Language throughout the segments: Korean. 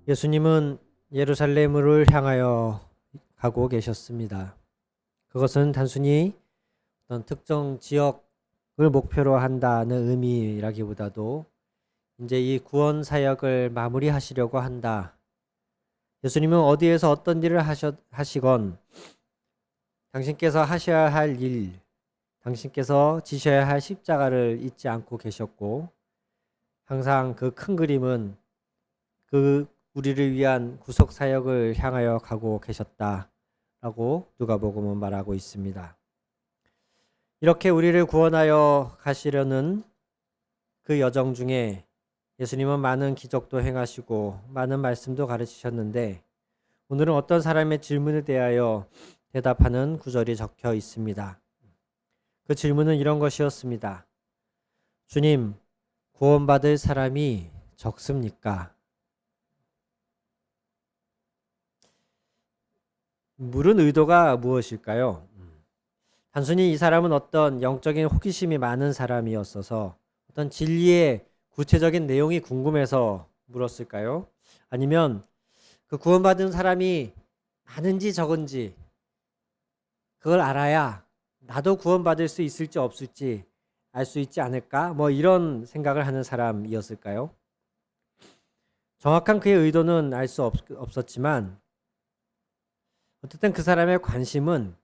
예수님은 예루살렘을 향하여 가고 계셨습니다. 그것은 단순히 어떤 특정 지역을 목표로 한다는 의미라기보다도 이제 이 구원 사역을 마무리하시려고 한다. 예수님은 어디에서 어떤 일을 하시건 당신께서 하셔야 할 일, 당신께서 지셔야 할 십자가를 잊지 않고 계셨고, 항상 그 큰 그림은 그 우리를 위한 구속 사역을 향하여 가고 계셨다라고 누가복음은 말하고 있습니다. 이렇게 우리를 구원하여 가시려는 그 여정 중에 예수님은 많은 기적도 행하시고 많은 말씀도 가르치셨는데, 오늘은 어떤 사람의 질문에 대하여 대답하는 구절이 적혀 있습니다. 그 질문은 이런 것이었습니다. 주님, 구원받을 사람이 적습니까? 물은 의도가 무엇일까요? 단순히 이 사람은 어떤 영적인 호기심이 많은 사람이었어서 어떤 진리의 구체적인 내용이 궁금해서 물었을까요? 아니면 그 구원받은 사람이 많은지 적은지 그걸 알아야 나도 구원받을 수 있을지 없을지 알 수 있지 않을까? 뭐 이런 생각을 하는 사람이었을까요? 정확한 그의 의도는 알 수 없었지만 어쨌든 그 사람의 관심은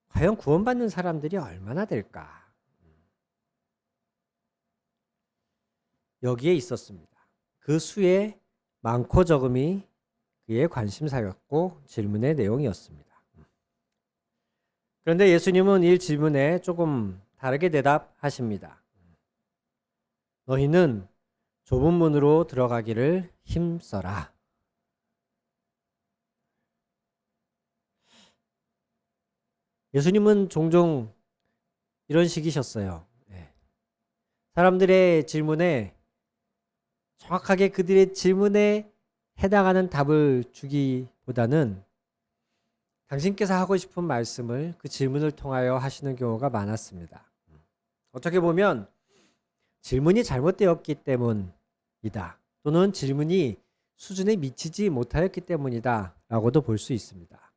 과연 구원받는 사람들이 얼마나 될까? 여기에 있었습니다. 그 수의 많고 적음이 그의 관심사였고 질문의 내용이었습니다. 그런데 예수님은 이 질문에 조금 다르게 대답하십니다. 너희는 좁은 문으로 들어가기를 힘써라. 예수님은 종종 이런 식이셨어요. 사람들의 질문에 정확하게 그들의 질문에 해당하는 답을 주기보다는 당신께서 하고 싶은 말씀을 그 질문을 통하여 하시는 경우가 많았습니다. 어떻게 보면 질문이 잘못되었기 때문이다. 또는 질문이 수준에 미치지 못하였기 때문이다. 라고도 볼 수 있습니다.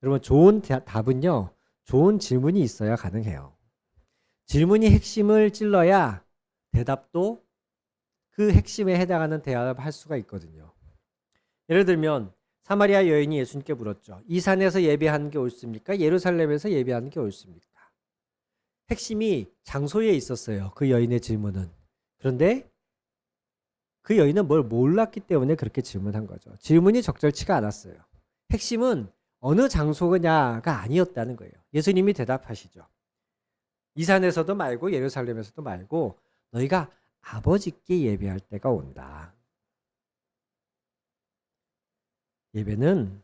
여러분, 좋은 답은요, 좋은 질문이 있어야 가능해요. 질문이 핵심을 찔러야 대답도 그 핵심에 해당하는 대답을 할 수가 있거든요. 예를 들면 사마리아 여인이 예수님께 물었죠. 이 산에서 예배하는 게 옳습니까? 예루살렘에서 예배하는 게 옳습니까? 핵심이 장소에 있었어요. 그 여인의 질문은. 그런데 그 여인은 뭘 몰랐기 때문에 그렇게 질문한 거죠. 질문이 적절치가 않았어요. 핵심은 어느 장소냐가 아니었다는 거예요. 예수님이 대답하시죠. 이 산에서도 말고 예루살렘에서도 말고 너희가 아버지께 예배할 때가 온다. 예배는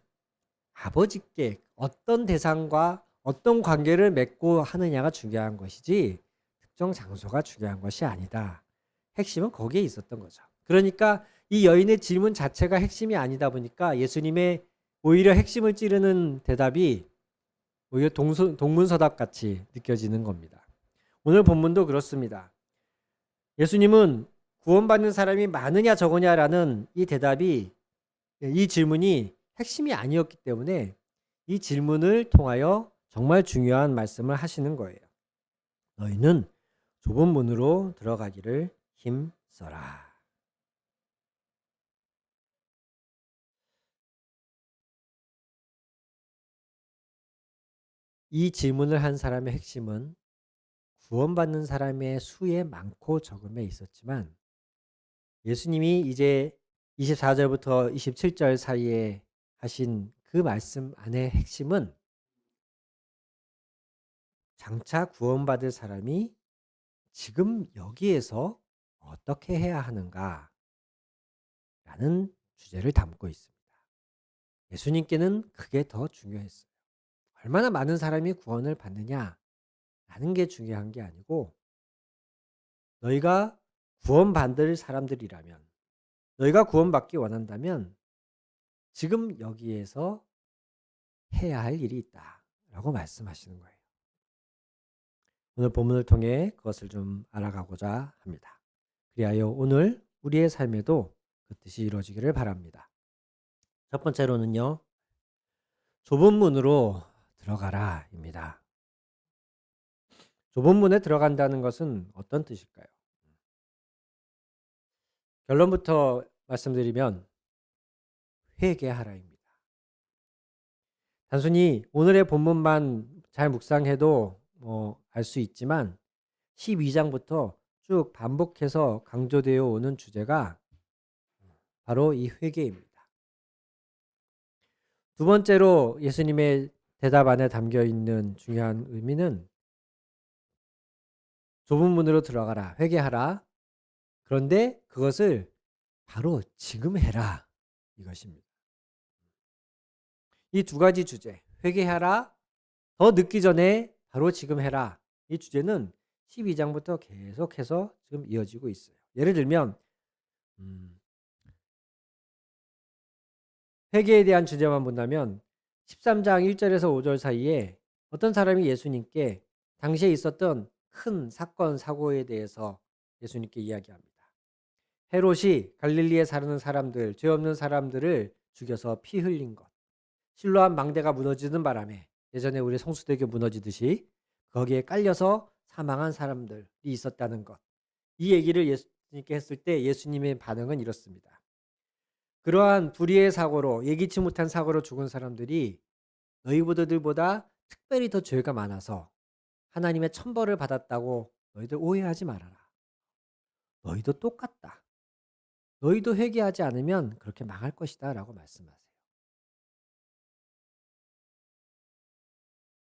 아버지께 어떤 대상과 어떤 관계를 맺고 하느냐가 중요한 것이지 특정 장소가 중요한 것이 아니다. 핵심은 거기에 있었던 거죠. 그러니까 이 여인의 질문 자체가 핵심이 아니다 보니까 예수님의 오히려 핵심을 찌르는 대답이 오히려 동문서답 같이 느껴지는 겁니다. 오늘 본문도 그렇습니다. 예수님은 구원받는 사람이 많으냐 적으냐라는 이 대답이 이 질문이 핵심이 아니었기 때문에 이 질문을 통하여 정말 중요한 말씀을 하시는 거예요. 너희는 좁은 문으로 들어가기를 힘써라. 이 질문을 한 사람의 핵심은 구원받는 사람의 수에 많고 적음에 있었지만 예수님이 이제 24절부터 27절 사이에 하신 그 말씀 안의 핵심은 장차 구원받을 사람이 지금 여기에서 어떻게 해야 하는가 라는 주제를 담고 있습니다. 예수님께는 그게 더 중요했어요. 얼마나 많은 사람이 구원을 받느냐 라는 게 중요한 게 아니고 너희가 구원받을 사람들이라면 너희가 구원받기 원한다면 지금 여기에서 해야 할 일이 있다 라고 말씀하시는 거예요. 오늘 본문을 통해 그것을 좀 알아가고자 합니다. 그리하여 오늘 우리의 삶에도 그 뜻이 이루어지기를 바랍니다. 첫 번째로는요. 좁은 문으로 들어가라입니다. 좁은 문에 들어간다는 것은 어떤 뜻일까요? 결론부터 말씀드리면 회개하라입니다. 단순히 오늘의 본문만 잘 묵상해도 알 수 있지만 12장부터 쭉 반복해서 강조되어 오는 주제가 바로 이 회개입니다. 두 번째로 예수님의 대답 안에 담겨 있는 중요한 의미는 좁은 문으로 들어가라, 회개하라. 그런데 그것을 바로 지금 해라. 이것입니다. 이 두 가지 주제, 회개하라, 더 늦기 전에 바로 지금 해라. 이 주제는 12장부터 계속해서 지금 이어지고 있어요. 예를 들면 회개에 대한 주제만 본다면 13장 1절에서 5절 사이에 어떤 사람이 예수님께 당시에 있었던 큰 사건 사고에 대해서 예수님께 이야기합니다. 헤롯이 갈릴리에 사는 사람들, 죄 없는 사람들을 죽여서 피 흘린 것, 실로암 망대가 무너지는 바람에 예전에 우리 성수대교 무너지듯이 거기에 깔려서 사망한 사람들이 있었다는 것, 이 얘기를 예수님께 했을 때 예수님의 반응은 이렇습니다. 그러한 불의의 사고로, 예기치 못한 사고로 죽은 사람들이 너희보다들보다 특별히 더 죄가 많아서 하나님의 천벌을 받았다고 너희들 오해하지 말아라. 너희도 똑같다. 너희도 회개하지 않으면 그렇게 망할 것이다 라고 말씀하세요.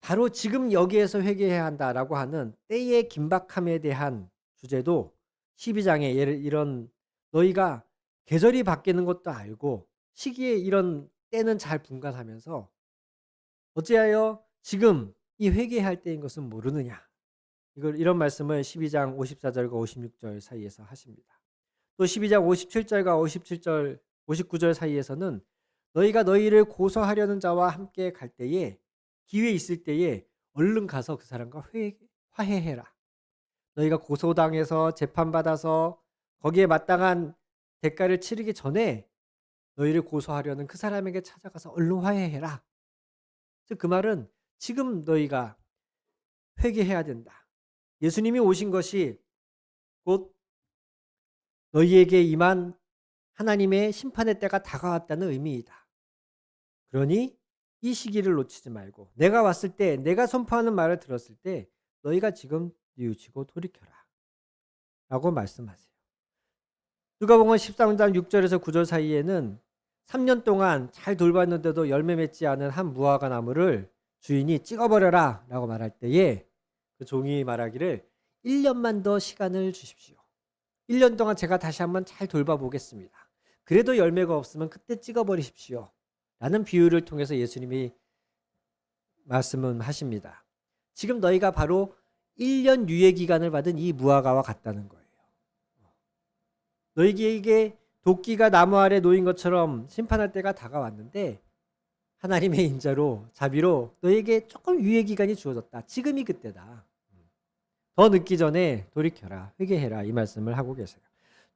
바로 지금 여기에서 회개해야 한다라고 하는 때의 긴박함에 대한 주제도 12장에 이런 너희가 계절이 바뀌는 것도 알고 시기에 이런 때는 잘 분간하면서 어찌하여 지금 이 회개할 때인 것은 모르느냐. 이런 말씀을 12장 54절과 56절 사이에서 하십니다. 또 12장 57절과 59절 사이에서는 너희가 너희를 고소하려는 자와 함께 갈 때에 기회 있을 때에 얼른 가서 그 사람과 화해해라. 너희가 고소당해서 재판받아서 거기에 마땅한 대가를 치르기 전에 너희를 고소하려는 그 사람에게 찾아가서 얼른 화해해라. 즉 그 말은 지금 너희가 회개해야 된다. 예수님이 오신 것이 곧 너희에게 임한 하나님의 심판의 때가 다가왔다는 의미이다. 그러니 이 시기를 놓치지 말고 내가 왔을 때 내가 선포하는 말을 들었을 때 너희가 지금 뉘우치고 돌이켜라 라고 말씀하세요. 누가복음 13장 6절에서 9절 사이에는 3년 동안 잘 돌봤는데도 열매 맺지 않은 한 무화과 나무를 주인이 찍어버려라 라고 말할 때에 그 종이 말하기를 1년만 더 시간을 주십시오. 1년 동안 제가 다시 한번 잘 돌봐보겠습니다. 그래도 열매가 없으면 그때 찍어버리십시오. 라는 비유를 통해서 예수님이 말씀은 하십니다. 지금 너희가 바로 1년 유예 기간을 받은 이 무화과와 같다는 거예요. 너희에게 도끼가 나무 아래 놓인 것처럼 심판할 때가 다가왔는데 하나님의 인자로 자비로 너희에게 조금 유예 기간이 주어졌다. 지금이 그때다. 더 늦기 전에 돌이켜라. 회개해라. 이 말씀을 하고 계세요.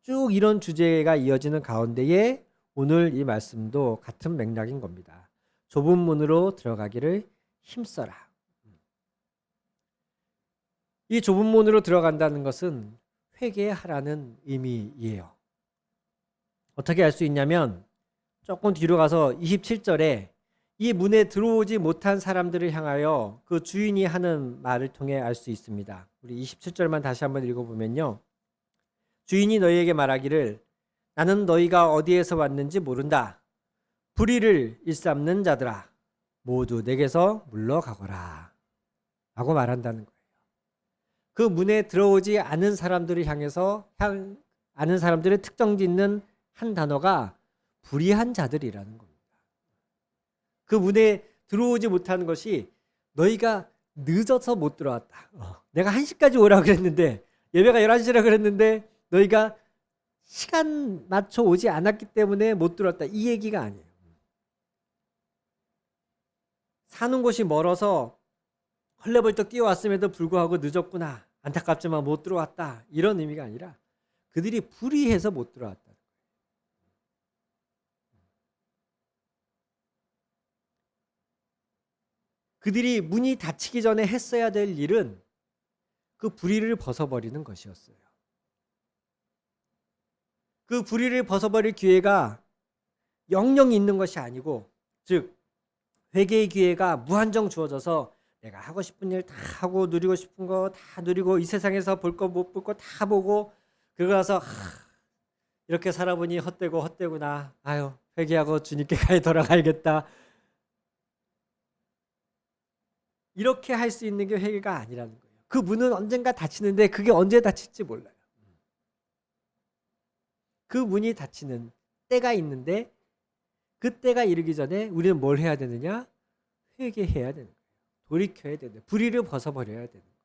쭉 이런 주제가 이어지는 가운데에 오늘 이 말씀도 같은 맥락인 겁니다. 좁은 문으로 들어가기를 힘써라. 이 좁은 문으로 들어간다는 것은 회개하라는 의미예요. 어떻게 알 수 있냐면 조금 뒤로 가서 27절에 이 문에 들어오지 못한 사람들을 향하여 그 주인이 하는 말을 통해 알 수 있습니다. 우리 27절만 다시 한번 읽어보면요. 주인이 너희에게 말하기를 나는 너희가 어디에서 왔는지 모른다. 불의를 일삼는 자들아 모두 내게서 물러가거라 라고 말한다는 거예요. 그 문에 들어오지 않은 사람들을 향해서 아는 사람들의 특정 짓는 한 단어가 불의한 자들이라는 겁니다. 그 문에 들어오지 못하는 것이 너희가 늦어서 못 들어왔다. 내가 1시까지 오라고 그랬는데 예배가 11시라 그랬는데 너희가 시간 맞춰 오지 않았기 때문에 못 들어왔다. 이 얘기가 아니에요. 사는 곳이 멀어서 헐레벌떡 뛰어왔음에도 불구하고 늦었구나. 안타깝지만 못 들어왔다. 이런 의미가 아니라 그들이 불의해서 못 들어왔다. 그들이 문이 닫히기 전에 했어야 될 일은 그 부리를 벗어버리는 것이었어요. 그 부리를 벗어버릴 기회가 영영 있는 것이 아니고, 즉 회개의 기회가 무한정 주어져서 내가 하고 싶은 일 다 하고 누리고 싶은 거 다 누리고 이 세상에서 볼 거 못 볼 거 다 보고 그러고 나서 이렇게 살아보니 헛되고 헛되구나. 아유, 회개하고 주님께 가야 돌아가야겠다. 이렇게 할 수 있는 게 회개가 아니라는 거예요. 그 문은 언젠가 닫히는데 그게 언제 닫힐지 몰라요. 그 문이 닫히는 때가 있는데 그 때가 이르기 전에 우리는 뭘 해야 되느냐? 회개해야 되는 거예요. 돌이켜야 되는 거예요. 불의를 벗어버려야 되는 거예요.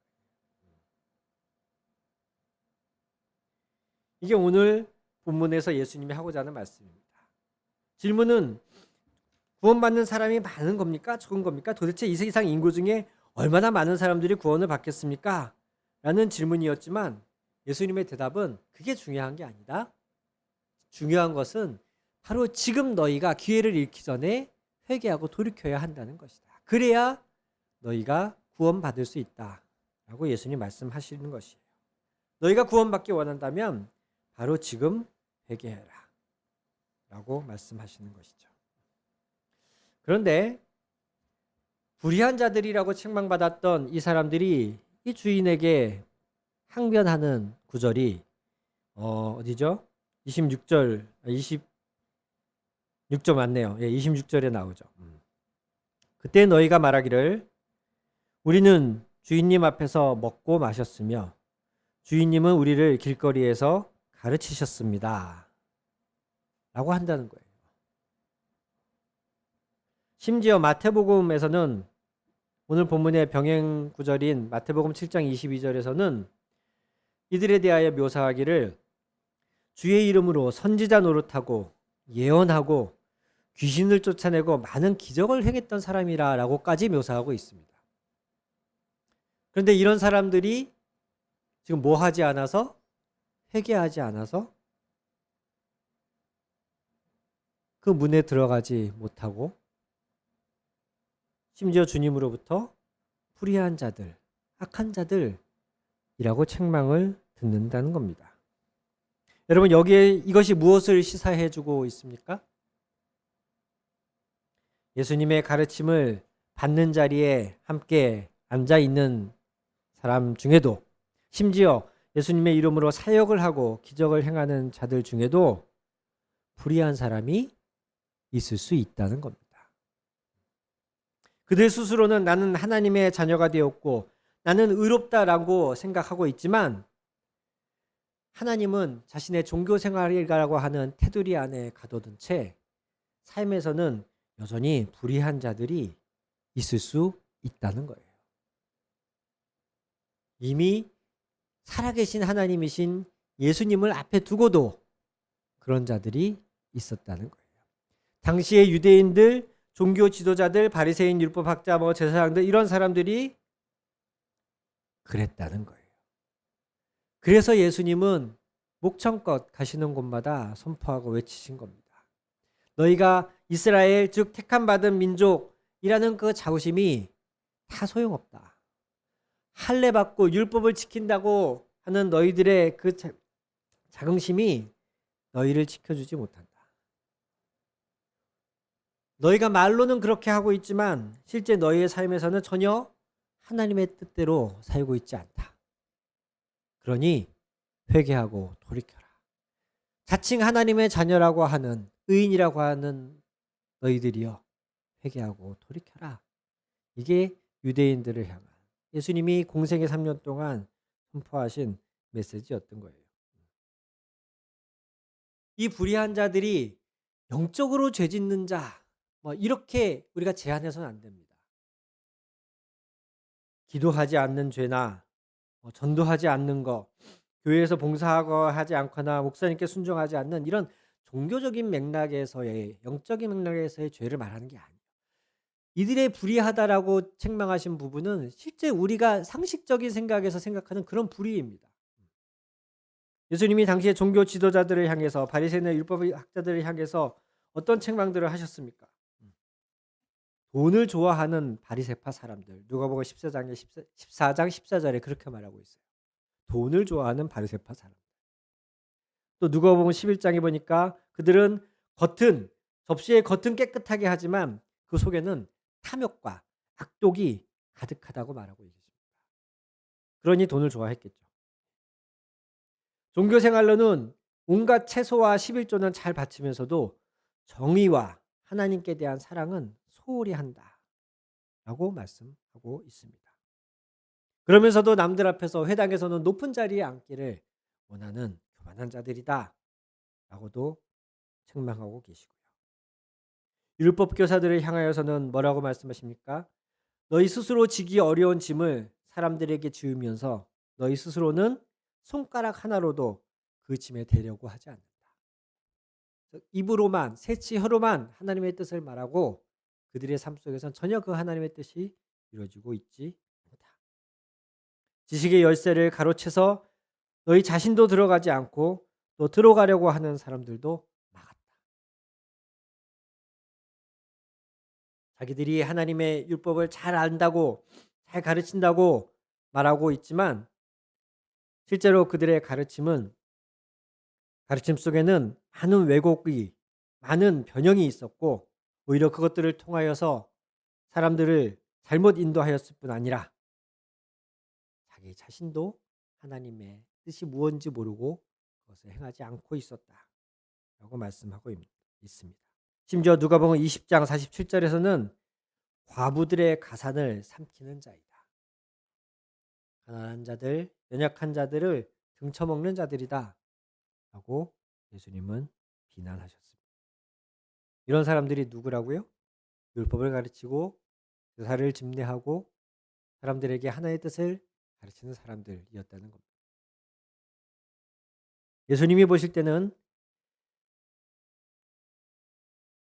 이게 오늘 본문에서 예수님이 하고자 하는 말씀입니다. 질문은 구원받는 사람이 많은 겁니까? 적은 겁니까? 도대체 이 세상 인구 중에 얼마나 많은 사람들이 구원을 받겠습니까? 라는 질문이었지만 예수님의 대답은 그게 중요한 게 아니다. 중요한 것은 바로 지금 너희가 기회를 잃기 전에 회개하고 돌이켜야 한다는 것이다. 그래야 너희가 구원받을 수 있다. 라고 예수님 말씀하시는 것이에요. 너희가 구원받기 원한다면 바로 지금 회개해라. 라고 말씀하시는 것이죠. 그런데 불의한 자들이라고 책망받았던 이 사람들이 이 주인에게 항변하는 구절이 어디죠? 26절, 26절 맞네요. 예, 26절에 나오죠. 그때 너희가 말하기를 우리는 주인님 앞에서 먹고 마셨으며 주인님은 우리를 길거리에서 가르치셨습니다. 라고 한다는 거예요. 심지어 마태복음에서는 오늘 본문의 병행 구절인 마태복음 7장 22절에서는 이들에 대하여 묘사하기를 주의 이름으로 선지자 노릇하고 예언하고 귀신을 쫓아내고 많은 기적을 행했던 사람이라고까지 묘사하고 있습니다. 그런데 이런 사람들이 지금 뭐 하지 않아서? 회개하지 않아서 그 문에 들어가지 못하고 심지어 주님으로부터 불의한 자들, 악한 자들이라고 책망을 듣는다는 겁니다. 여러분, 여기에 이것이 무엇을 시사해 주고 있습니까? 예수님의 가르침을 받는 자리에 함께 앉아 있는 사람 중에도, 심지어 예수님의 이름으로 사역을 하고 기적을 행하는 자들 중에도 불의한 사람이 있을 수 있다는 겁니다. 그들 스스로는 나는 하나님의 자녀가 되었고 나는 의롭다라고 생각하고 있지만 하나님은 자신의 종교 생활이라고 하는 테두리 안에 가둬둔 채 삶에서는 여전히 불의한 자들이 있을 수 있다는 거예요. 이미 살아계신 하나님이신 예수님을 앞에 두고도 그런 자들이 있었다는 거예요. 당시의 유대인들, 종교 지도자들, 바리새인, 율법학자, 제사장들 이런 사람들이 그랬다는 거예요. 그래서 예수님은 목청껏 가시는 곳마다 선포하고 외치신 겁니다. 너희가 이스라엘 즉 택함 받은 민족이라는 그 자부심이 다 소용없다. 할례 받고 율법을 지킨다고 하는 너희들의 그 자긍심이 너희를 지켜주지 못한다. 너희가 말로는 그렇게 하고 있지만 실제 너희의 삶에서는 전혀 하나님의 뜻대로 살고 있지 않다. 그러니 회개하고 돌이켜라. 자칭 하나님의 자녀라고 하는 의인이라고 하는 너희들이여 회개하고 돌이켜라. 이게 유대인들을 향한 예수님이 공생의 3년 동안 선포하신 메시지였던 거예요. 이 불의한 자들이 영적으로 죄짓는 자 이렇게 우리가 제한해서는 안 됩니다. 기도하지 않는 죄나 전도하지 않는 거, 교회에서 봉사하고 하지 않거나 목사님께 순종하지 않는 이런 종교적인 맥락에서의 영적인 맥락에서의 죄를 말하는 게 아니에요. 이들의 불의하다라고 책망하신 부분은 실제 우리가 상식적인 생각에서 생각하는 그런 불의입니다. 예수님이 당시에 종교 지도자들을 향해서 바리새인의 율법 학자들을 향해서 어떤 책망들을 하셨습니까? 돈을 좋아하는 바리새파 사람들. 누가복음 14장 14절에 그렇게 말하고 있어요. 돈을 좋아하는 바리새파 사람. 또 누가복음 11장에 보니까 그들은 접시의 겉은 깨끗하게 하지만 그 속에는 탐욕과 악독이 가득하다고 말하고 있습니다. 그러니 돈을 좋아했겠죠. 종교 생활로는 온갖 채소와 11조는 잘 바치면서도 정의와 하나님께 대한 사랑은 소홀히 한다라고 말씀하고 있습니다. 그러면서도 남들 앞에서 회당에서는 높은 자리에 앉기를 원하는 교만한 자들이다 라고도 책망하고 계시고요. 율법 교사들을 향하여서는 뭐라고 말씀하십니까? 너희 스스로 지기 어려운 짐을 사람들에게 지우면서 너희 스스로는 손가락 하나로도 그 짐에 대려고 하지 않는다. 입으로만 새치 혀로만 하나님의 뜻을 말하고 그들의 삶 속에서는 전혀 그 하나님의 뜻이 이루어지고 있지 않다. 지식의 열쇠를 가로채서 너희 자신도 들어가지 않고 또 들어가려고 하는 사람들도 막았다. 자기들이 하나님의 율법을 잘 안다고 잘 가르친다고 말하고 있지만 실제로 그들의 가르침 속에는 많은 왜곡이, 많은 변형이 있었고 오히려 그것들을 통하여서 사람들을 잘못 인도하였을 뿐 아니라 자기 자신도 하나님의 뜻이 무엇인지 모르고 그것을 행하지 않고 있었다라고 말씀하고 있습니다. 심지어 누가복음 20장 47절에서는 과부들의 가산을 삼키는 자이다. 가난한 자들, 연약한 자들을 등쳐먹는 자들이다 라고 예수님은 비난하셨습니다. 이런 사람들이 누구라고요? 율법을 가르치고 제사를 집례하고 사람들에게 하나의 뜻을 가르치는 사람들이었다는 겁니다. 예수님이 보실 때는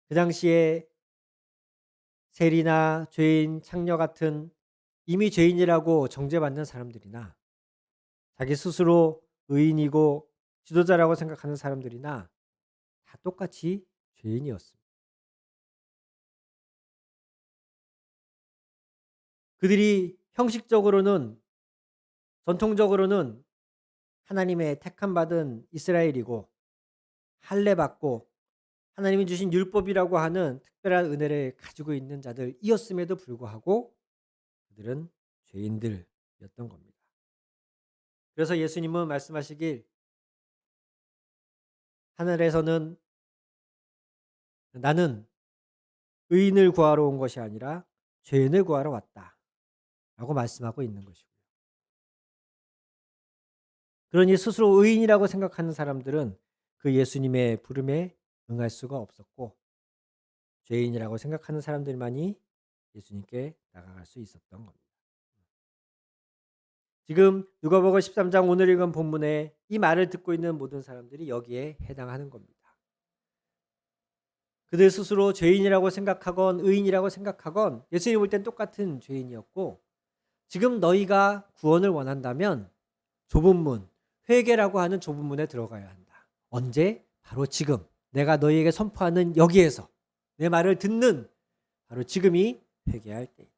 그 당시에 세리나 죄인, 창녀 같은 이미 죄인이라고 정죄받는 사람들이나 자기 스스로 의인이고 지도자라고 생각하는 사람들이나 다 똑같이 죄인이었습니다. 그들이 형식적으로는 전통적으로는 하나님의 택함받은 이스라엘이고 할례받고 하나님이 주신 율법이라고 하는 특별한 은혜를 가지고 있는 자들이었음에도 불구하고 그들은 죄인들이었던 겁니다. 그래서 예수님은 말씀하시길 하늘에서는 나는 의인을 구하러 온 것이 아니라 죄인을 구하러 왔다 라고 말씀하고 있는 것이고요. 그러니 스스로 의인이라고 생각하는 사람들은 그 예수님의 부름에 응할 수가 없었고 죄인이라고 생각하는 사람들만이 예수님께 나아갈 수 있었던 겁니다. 지금 누가복음 13장 오늘 읽은 본문에 이 말을 듣고 있는 모든 사람들이 여기에 해당하는 겁니다. 그들 스스로 죄인이라고 생각하건 의인이라고 생각하건 예수님 볼 땐 똑같은 죄인이었고 지금 너희가 구원을 원한다면 좁은 문, 회개라고 하는 좁은 문에 들어가야 한다. 언제? 바로 지금 내가 너희에게 선포하는 여기에서 내 말을 듣는 바로 지금이 회개할 때이다.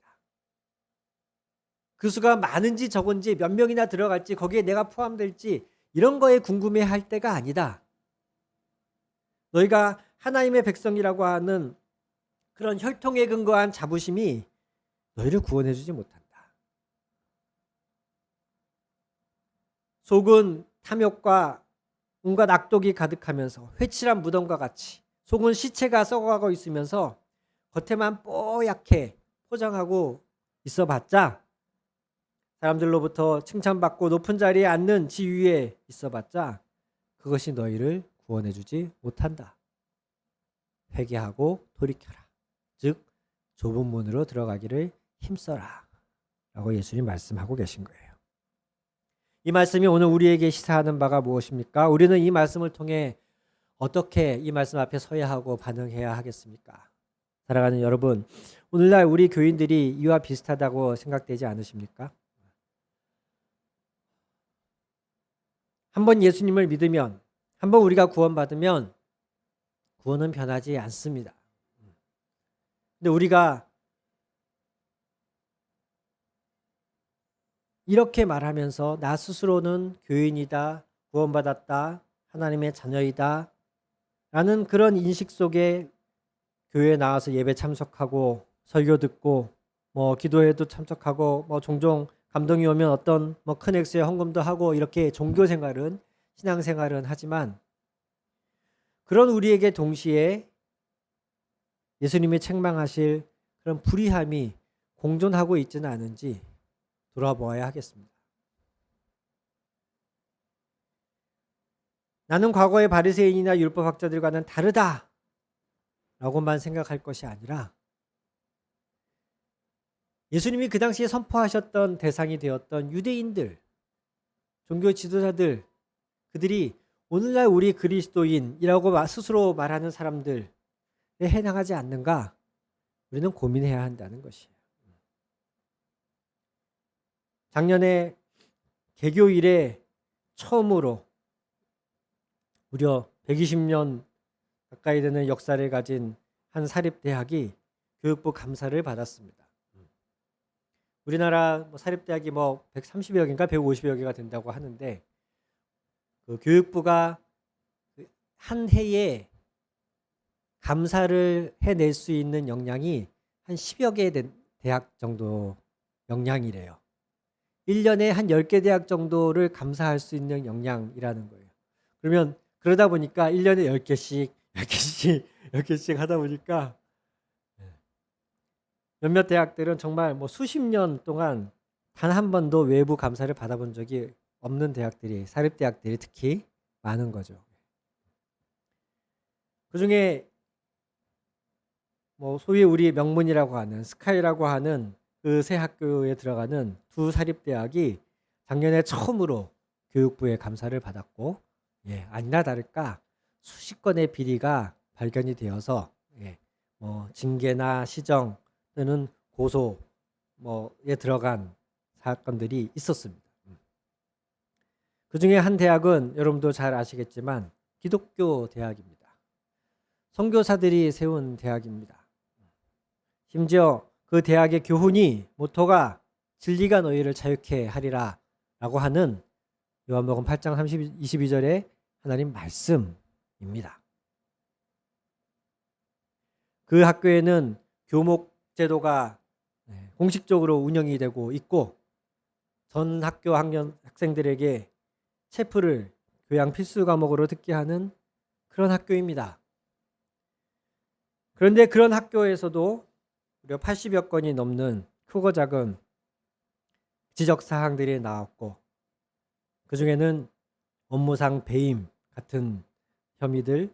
그 수가 많은지 적은지 몇 명이나 들어갈지 거기에 내가 포함될지 이런 거에 궁금해할 때가 아니다. 너희가 하나님의 백성이라고 하는 그런 혈통에 근거한 자부심이 너희를 구원해 주지 못한다. 속은 탐욕과 온갖 악독이 가득하면서 회칠한 무덤과 같이 속은 시체가 썩어가고 있으면서 겉에만 뽀얗게 포장하고 있어봤자 사람들로부터 칭찬받고 높은 자리에 앉는 지위에 있어봤자 그것이 너희를 구원해 주지 못한다. 회개하고 돌이켜라. 즉 좁은 문으로 들어가기를 힘써라 라고 예수님 말씀하고 계신 거예요. 이 말씀이 오늘 우리에게 시사하는 바가 무엇입니까? 우리는 이 말씀을 통해 어떻게 이 말씀 앞에 서야 하고 반응해야 하겠습니까? 사랑하는 여러분, 오늘날 우리 교인들이 이와 비슷하다고 생각되지 않으십니까? 한번 예수님을 믿으면, 한번 우리가 구원받으면 구원은 변하지 않습니다. 근데 우리가 이렇게 말하면서 나 스스로는 교인이다, 구원받았다, 하나님의 자녀이다 라는 그런 인식 속에 교회에 나와서 예배 참석하고 설교 듣고 뭐 기도회도 참석하고 뭐 종종 감동이 오면 어떤 뭐 큰 액수의 헌금도 하고 이렇게 종교 생활은 신앙 생활은 하지만 그런 우리에게 동시에 예수님이 책망하실 그런 불의함이 공존하고 있지는 않은지 돌아보아야 하겠습니다. 나는 과거의 바리새인이나 율법학자들과는 다르다 라고만 생각할 것이 아니라 예수님이 그 당시에 선포하셨던 대상이 되었던 유대인들, 종교 지도자들, 그들이 오늘날 우리 그리스도인이라고 스스로 말하는 사람들에 해당하지 않는가 우리는 고민해야 한다는 것이에요. 작년에 개교 이래 처음으로 무려 120년 가까이 되는 역사를 가진 한 사립대학이 교육부 감사를 받았습니다. 우리나라 사립대학이 130여 개인가 150여 개가 된다고 하는데 그 교육부가 한 해에 감사를 해낼 수 있는 역량이 한 10여 개 대학 정도 역량이래요. 1년에 한 10개 대학 정도를 감사할 수 있는 역량이라는 거예요. 그러면 그러다 보니까 1년에 10개씩, 10개씩, 10개씩 하다 보니까 몇몇 대학들은 정말 수십 년 동안 단 한 번도 외부 감사를 받아본 적이 없는 대학들이, 사립대학들이 특히 많은 거죠. 그중에 소위 우리 명문이라고 하는 스카이라고 하는 그 새 학교에 들어가는 두 사립대학이 작년에 처음으로 교육부의 감사를 받았고, 아니나 다를까 수십 건의 비리가 발견이 되어서 징계나 시정 또는 고소에 들어간 사건들이 있었습니다. 그 중에 한 대학은 여러분도 잘 아시겠지만 기독교 대학입니다. 선교사들이 세운 대학입니다. 심지어 그 대학의 교훈이 모토가 진리가 너희를 자유케 하리라 라고 하는 요한복음 8장 22절의 하나님 말씀입니다. 그 학교에는 교목 제도가 공식적으로 운영이 되고 있고 전 학교 학생들에게 체프를 교양 필수 과목으로 듣게 하는 그런 학교입니다. 그런데 그런 학교에서도 무려 80여 건이 넘는 크고 작은 지적 사항들이 나왔고 그중에는 업무상 배임 같은 혐의들,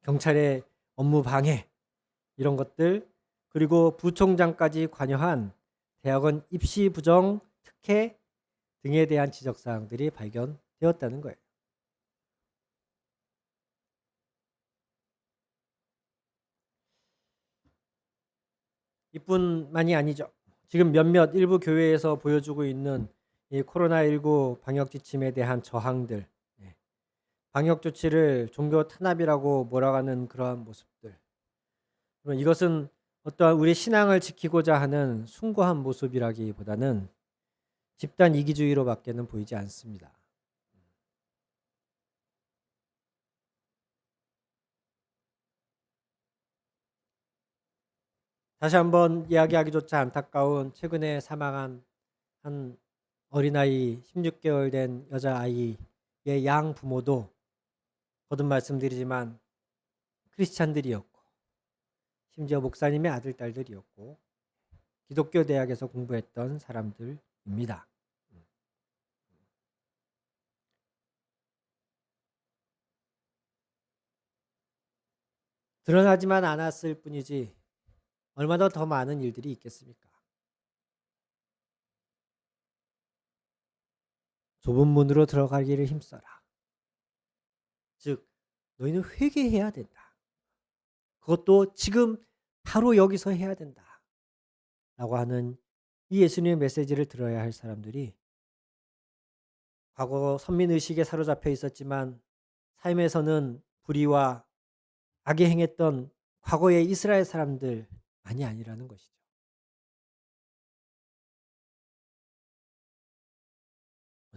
경찰의 업무 방해 이런 것들, 그리고 부총장까지 관여한 대학원 입시 부정 특혜 등에 대한 지적 사항들이 발견되었다는 거예요. 이뿐만이 아니죠. 지금 몇몇 일부 교회에서 보여주고 있는 이 코로나19 방역 지침에 대한 저항들, 방역 조치를 종교 탄압이라고 몰아가는 그러한 모습들. 이것은 어떠한 우리 신앙을 지키고자 하는 숭고한 모습이라기보다는 집단 이기주의로밖에는 보이지 않습니다. 다시 한번 이야기하기조차 안타까운 최근에 사망한 한 어린아이 16개월 된 여자아이의 양 부모도 거듭 말씀드리지만 크리스찬들이었고 심지어 목사님의 아들, 딸들이었고 기독교 대학에서 공부했던 사람들입니다. 드러나지만 않았을 뿐이지 얼마나 더 많은 일들이 있겠습니까? 좁은 문으로 들어가기를 힘써라. 즉 너희는 회개해야 된다. 그것도 지금 바로 여기서 해야 된다. 라고 하는 이 예수님의 메시지를 들어야 할 사람들이 과거 선민의식에 사로잡혀 있었지만 삶에서는 불의와 악에 행했던 과거의 이스라엘 사람들만이 아니라는 것이죠.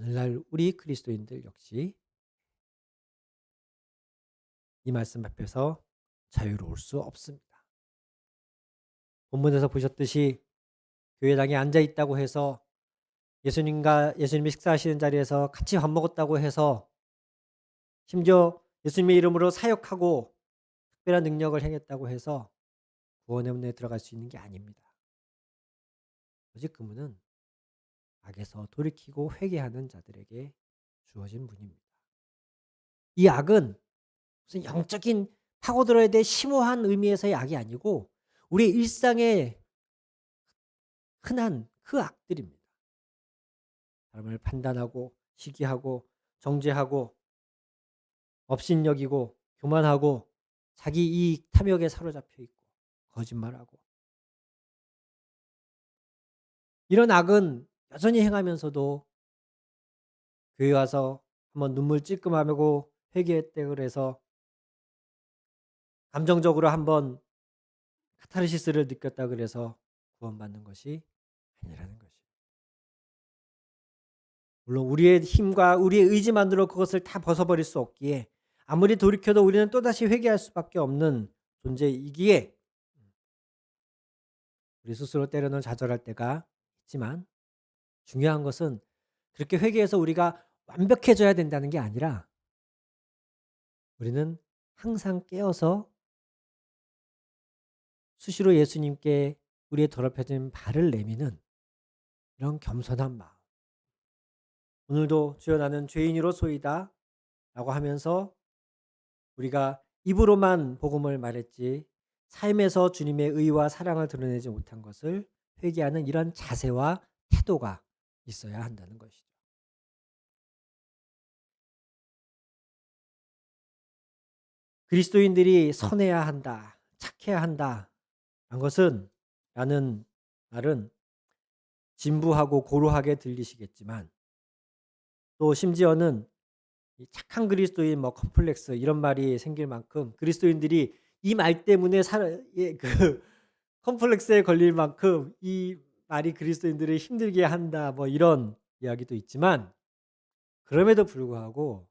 오늘날 우리 그리스도인들 역시 이 말씀 앞에서 자유로울 수 없습니다. 본문에서 보셨듯이 교회당에 앉아 있다고 해서 예수님이 식사하시는 자리에서 같이 밥 먹었다고 해서 심지어 예수님의 이름으로 사역하고 특별한 능력을 행했다고 해서 구원의 문에 들어갈 수 있는 게 아닙니다. 오직 그분은 악에서 돌이키고 회개하는 자들에게 주어진 분입니다. 이 악은 무슨 영적인 파고들어야 될 심오한 의미에서의 악이 아니고 우리 일상의 흔한 그 악들입니다. 사람을 판단하고 시기하고 정죄하고 업신여기고 교만하고 자기 이익 탐욕에 사로잡혀 있고 거짓말하고 이런 악은 여전히 행하면서도 교회 와서 한번 눈물 찔끔하고 회개했대 그래서 감정적으로 한번 카타르시스를 느꼈다 그래서 구원받는 것이 아니라는 것입니다. 물론 우리의 힘과 우리의 의지만으로 그것을 다 벗어버릴 수 없기에 아무리 돌이켜도 우리는 또다시 회개할 수밖에 없는 존재이기에 우리 스스로 때로는 좌절할 때가 있지만 중요한 것은 그렇게 회개해서 우리가 완벽해져야 된다는 게 아니라 우리는 항상 깨어서 수시로 예수님께 우리의 더럽혀진 발을 내미는 이런 겸손한 마음. 오늘도 주여 나는 죄인이로소이다 라고 하면서 우리가 입으로만 복음을 말했지 삶에서 주님의 의와 사랑을 드러내지 못한 것을 회개하는 이런 자세와 태도가 있어야 한다는 것이죠. 그리스도인들이 선해야 한다, 착해야 한다 라는 말은 진부하고 고루하게 들리시겠지만 또 심지어는 착한 그리스도인 컴플렉스 이런 말이 생길 만큼 그리스도인들이 이 말 때문에 그 컴플렉스에 걸릴 만큼 이 말이 그리스도인들을 힘들게 한다 이런 이야기도 있지만 그럼에도 불구하고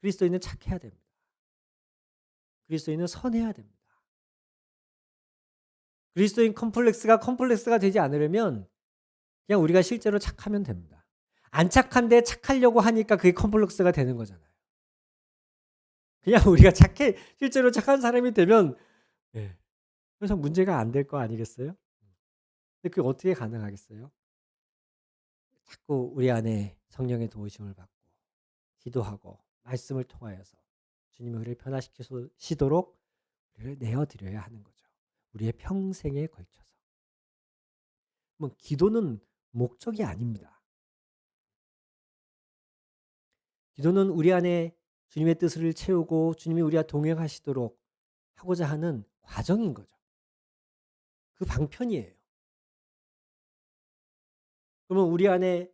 그리스도인은 착해야 됩니다. 그리스도인은 선해야 됩니다. 그리스도인 컴플렉스가 되지 않으려면 그냥 우리가 실제로 착하면 됩니다. 안 착한데 착하려고 하니까 그게 컴플렉스가 되는 거잖아요. 그냥 우리가 실제로 착한 사람이 되면 그래서 문제가 안 될 거 아니겠어요? 근데 그게 어떻게 가능하겠어요? 자꾸 우리 안에 성령의 도우심을 받고 기도하고 말씀을 통하여서 주님이 우리를 변화시키시도록 우리를 내어드려야 하는 거죠. 우리의 평생에 걸쳐서. 기도는 목적이 아닙니다. 기도는 우리 안에 주님의 뜻을 채우고 주님이 우리와 동행하시도록 하고자 하는 과정인 거죠. 그 방편이에요. 그러면 우리 안에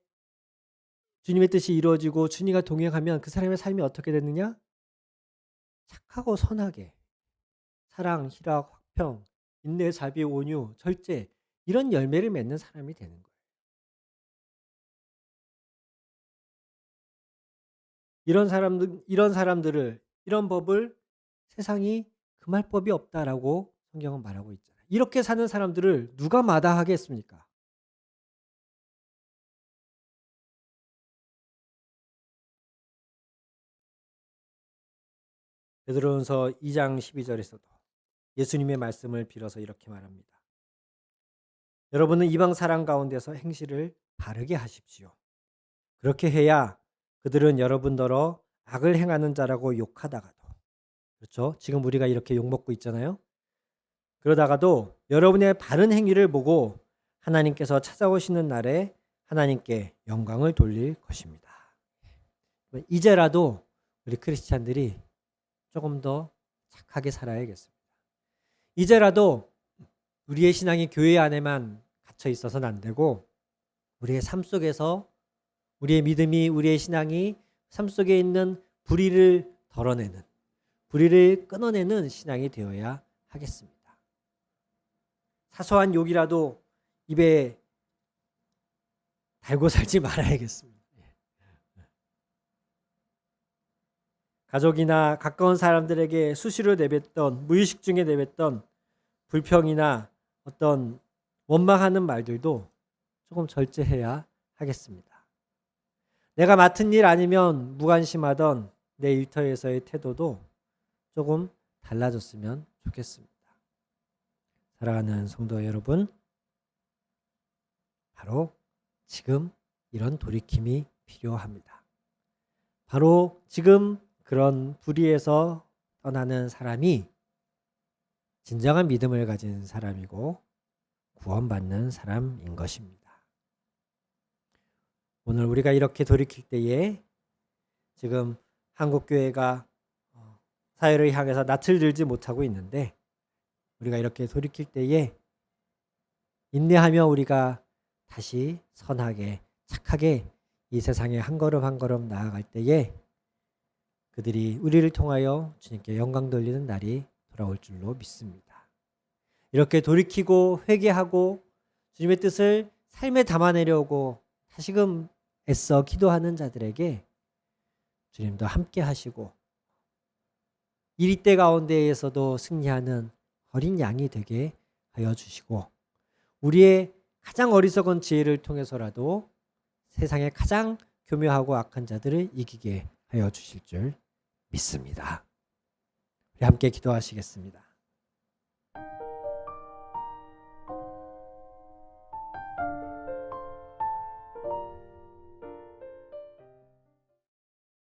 주님의 뜻이 이루어지고 주님과 동행하면 그 사람의 삶이 어떻게 되느냐? 착하고 선하게 사랑, 희락, 화평, 인내, 자비, 온유, 절제 이런 열매를 맺는 사람이 되는 거예요. 이런 법을 세상이 금할 법이 없다라고 성경은 말하고 있잖아요. 이렇게 사는 사람들을 누가 마다하겠습니까? 베드로전서 2장 12절에서도 예수님의 말씀을 빌어서 이렇게 말합니다. 여러분은 이방 사람 가운데서 행실을 바르게 하십시오. 그렇게 해야 그들은 여러분더러 악을 행하는 자라고 욕하다가도 그렇죠? 지금 우리가 이렇게 욕먹고 있잖아요. 그러다가도 여러분의 바른 행위를 보고 하나님께서 찾아오시는 날에 하나님께 영광을 돌릴 것입니다. 이제라도 우리 크리스찬들이 조금 더 착하게 살아야겠습니다. 이제라도 우리의 신앙이 교회 안에만 갇혀 있어서는 안 되고 우리의 삶 속에서 우리의 믿음이 우리의 신앙이 삶 속에 있는 불의를 덜어내는 불의를 끊어내는 신앙이 되어야 하겠습니다. 사소한 욕이라도 입에 달고 살지 말아야겠습니다. 가족이나 가까운 사람들에게 수시로 내뱉던 무의식 중에 내뱉던 불평이나 어떤 원망하는 말들도 조금 절제해야 하겠습니다. 내가 맡은 일 아니면 무관심하던 내 일터에서의 태도도 조금 달라졌으면 좋겠습니다. 사랑하는 성도 여러분, 바로 지금 이런 돌이킴이 필요합니다. 바로 지금 그런 불의에서 떠나는 사람이 진정한 믿음을 가진 사람이고 구원받는 사람인 것입니다. 오늘 우리가 이렇게 돌이킬 때에 지금 한국교회가 사회를 향해서 낯을 들지 못하고 있는데, 우리가 이렇게 돌이킬 때에 인내하며 우리가 다시 선하게 착하게 이 세상에 한 걸음 한 걸음 나아갈 때에 그들이 우리를 통하여 주님께 영광 돌리는 날이 돌아올 줄로 믿습니다. 이렇게 돌이키고 회개하고 주님의 뜻을 삶에 담아내려고 다시금 애써 기도하는 자들에게 주님도 함께 하시고 이리때 가운데에서도 승리하는 어린 양이 되게 하여 주시고, 우리의 가장 어리석은 지혜를 통해서라도 세상의 가장 교묘하고 악한 자들을 이기게 하여 주실 줄 믿습니다. 우리 함께 기도하시겠습니다.